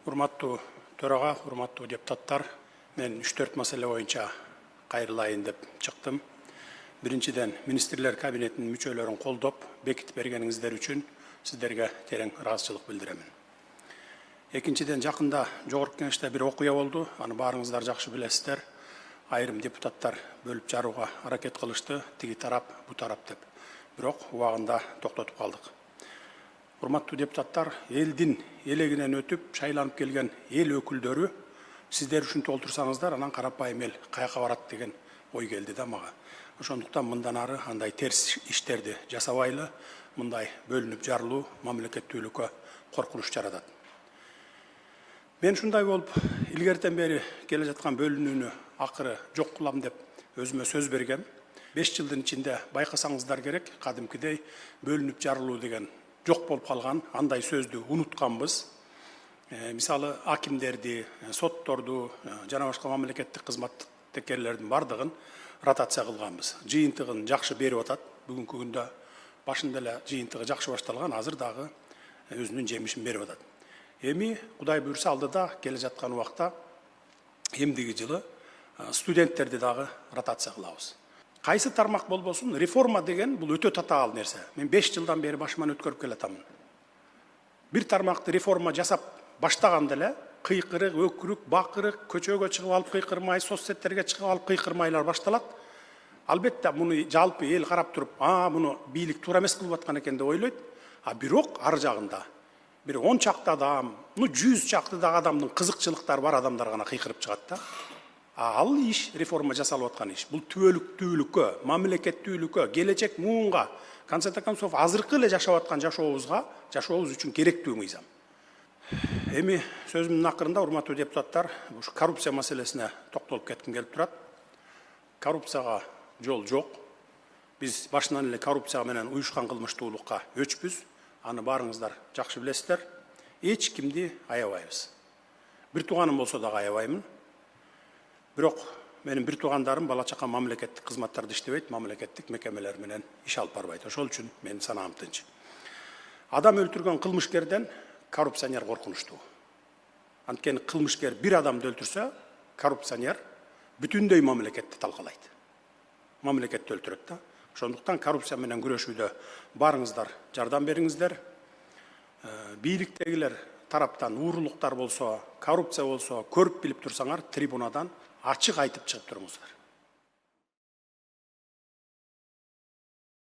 Урматтуу төрага, урматтуу депутаттар, мен 3-4 маселе боюнча кайрылайын деп чыктым. Биринчиден, министрлер кабинетинин мүчөлөрүн колдоп, бекитип бергениңиздер үчүн сиздерге терең ыраазычылык билдирем. Экинчиден, жакында жогорку кеңеште бир окуя болду. Аны баарыңыздар жакшы билесиздер. Айрым депутаттар бөлүп жарууга аракет кылышты, тиги тарап, бу тарап деп. Бирок убагында токтотуп калдык. Урматтуу депутаттар, элдин элегинен өтүп, шайланып келген эл өкүлдөрү сиздер үчүн толтурсаңыздар, анан карапайым эл каяка барат деген ой келди да мага. Ошондуктан мындан ары андай терс иштерди жасабайлы, мындай бөлүнүп жарылуу мамлекеттүүлүккө коркунуч жаратат. Мен ушундай болуп, илгертен бери келе жаткан бөлүнүүнү акыры жок кылам деп өзүмө сөз бергем. 5 жылдын ичинде байкасаңыздар керек, кадимкидей бөлүнүп жарылуу деген жок болуп калган, андай сөздү унутканбыз. Мисалы, акимдерди, сотторду, жана башка мамлекеттик кызматкерлердин бардыгын ротация кылганбыз. Жыйынтыгын жакшы берип атат. Бүгүнкү күндө башында эле жыйынтыгы жакшы башталган, азыр дагы өзүнүн жемишин берип атат. Эми Кудай буйрса алдыда келе жаткан убакта эмдиги жылы студенттерди дагы ротация кылабыз. Кайсы тармак болбосун, реформа деген бул өтө татаал нерсе. Мен 5 жылдан бери башыман өткөрүп келатамын. Бир тармакты реформа жасап баштаганда эле кыйкырык, өкүрүк, бакырык, көчөгө чыгып алып кыйкырмай, соцсеттерге чыгып алып кыйкырмайлар башталат. Албетте муну жалпы эл карап туруп, муну бийлик туура эмес кылып аткан экен деп ойлойт. Бирок ар жагында бир 10 чакты адам, 100 чакты да адамдын кызыкчылыктары бар адамдар гана кыйкырып чыгат да. Ал иш реформа жасалып аткан иш. Бул түбөлүктүүлүккө, мамлекеттүүлүккө, келечек муунга, концерт концов азыркы эле жашап аткан жашообуз үчүн керектүү мыйзам. Эми сөзүмдүн акырында, урматтуу депутаттар, ушу коррупция маселесине токтолуп кетким келип турат. Коррупцияга жол жок. Биз башынан эле коррупция менен уюшкан кылмыштуулукка өчпүз. Аны баарыңыздар жакшы билесиздер. Эч кимди аябайбыз. Бир тууганым болсо дагы аябаймын. Бирок менин бир туугандарым бала чака мамлекеттик кызматтарда иштебейт, мамлекеттик мекемелер менен иш алып барбайт. Ошол үчүн менин санаам тынч. Адам өлтүргөн кылмышкерден коррупционер коркунучтуу. Анткени кылмышкер бир адамды өлтүрсө, коррупционер бүтүндөй мамлекетти талкалайт. Мамлекетти өлтүрөт да. Ошондуктан коррупция менен күрөшүүдө баарыңыздар жардам бериңиздер. Бийликтегилер тараптан уурулуктар болсо, коррупция болсо, көрүп билип турсаңар, трибунадан ачык айтып чыгып туруңуздар.